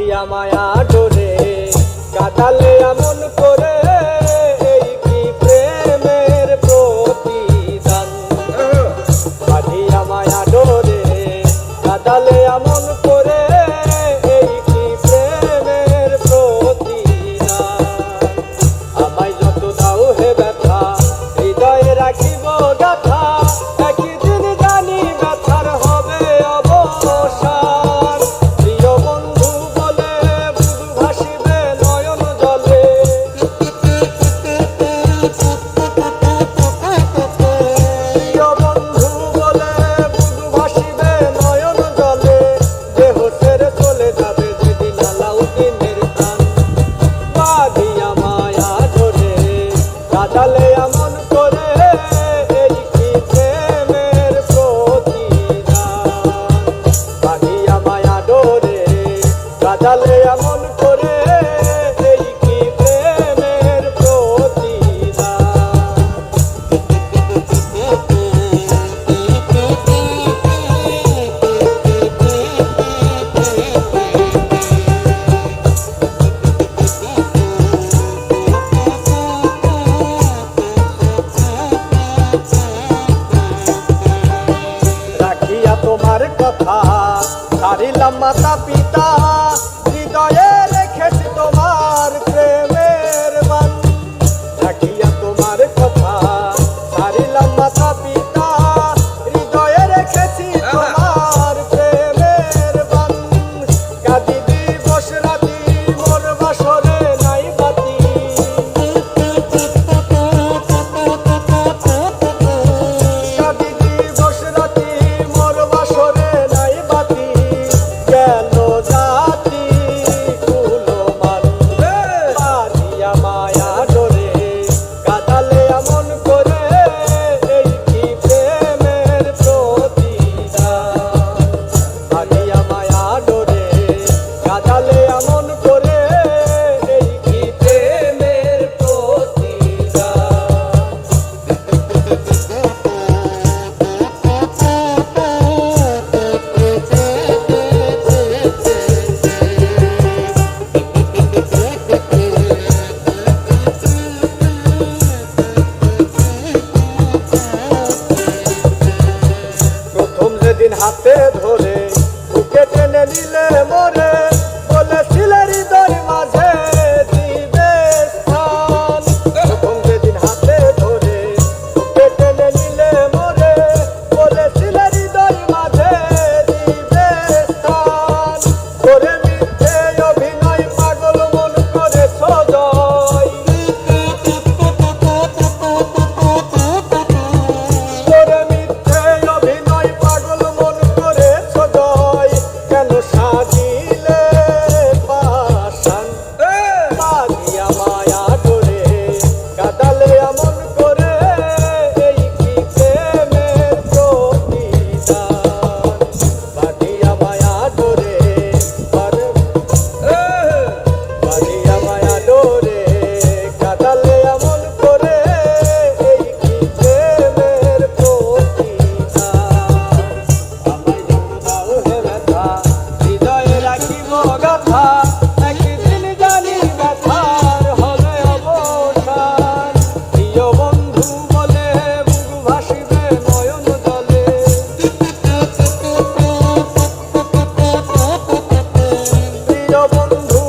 বাঁধিয়া মায়া ডোরে কাটালে এমন করে, এই কি প্রেমের প্রতিদান। বাঁধিয়া মায়া ডোরে কাটালে এমন করে, এই কি প্রেমের প্রতিদান। আমায় যত দাও হে ব্যথা, হৃদয়ে রাখিব গাথা, একদিন জানি ব্যথার হবে অবসান। প্রিয় বন্ধু বলে বুক ভাসিবে নয়ন জলে, প্রিয় বন্ধু বলে বুক ভাসিবে নয়ন জলে, দেহ ছেড়ে চলে যাবে যেদিন আলাউদ্দিনের প্রাণ। বাঁধিয়া মায়া ধরে কাটালে এমন করে, এই কি প্রেমের প্রতিদান। বাঁধিয়া মায়া ডোরে কাটালে এমন করে, এই কি প্রেমের প্রতিদান। রাখিয়া তোমার কথা ছাড়িলাম মাতা পিতা, হৃদয়ে রেখেছি তোমার প্রেমের বান। রাখিয়া তোমার কথা ছাড়িলাম মাতা পিতা, হৃদয়ে রেখেছি তোমার প্রেমের বান। কাঁদি দিবস রাতি মোর বাসরে নাই বাতি, কাঁদি দিবস রাতি মোর বাসরে নাই বাতি। কেন জাতি কুলমান, বাঁধিয়া মায়া ডোরে কাটালে এমন করে, এই কি প্রেমের প্রতিদান। বাঁধিয়া মায়া ডোরে কাটালে এমন করে, এই কি প্রেমের প্রতিদান। প্রথম যেদিন হাতে ধরে বুকে টেনে নিলে মোরে, বলেছিলে হৃদয় মাঝে দিবে স্থান। প্রথম যেদিন হাতে ধরে বুকে টেনে নিলে মোরে, বলেছিলে হৃদয় মাঝে দিবে স্থান। করে মিথ্যে অভিনয় পাগল মন করেছ জয়, করে মিথ্যে অভিনয় পাগল মন করেছ জয়। কেন সাজিলে পাষাণ, বাঁধিয়া মায়া ডোরে কাটালে এমন করে, এই কি প্রেমের প্রতিদান। বাঁধিয়া মায়া ডোরে বাঁধিয়া মায়া ডোরে কাটালে এমন করে, এই কি প্রেমের প্রতিদান। আমায় যত দাও হে ব্যথা, হৃদয়ে রাখিব গাথা, একদিন জানি ব্যথার হবে অবসান। প্রিয় বন্ধু বলে বুক ভাসিবে নয়ন জলে, প্রিয় বন্ধু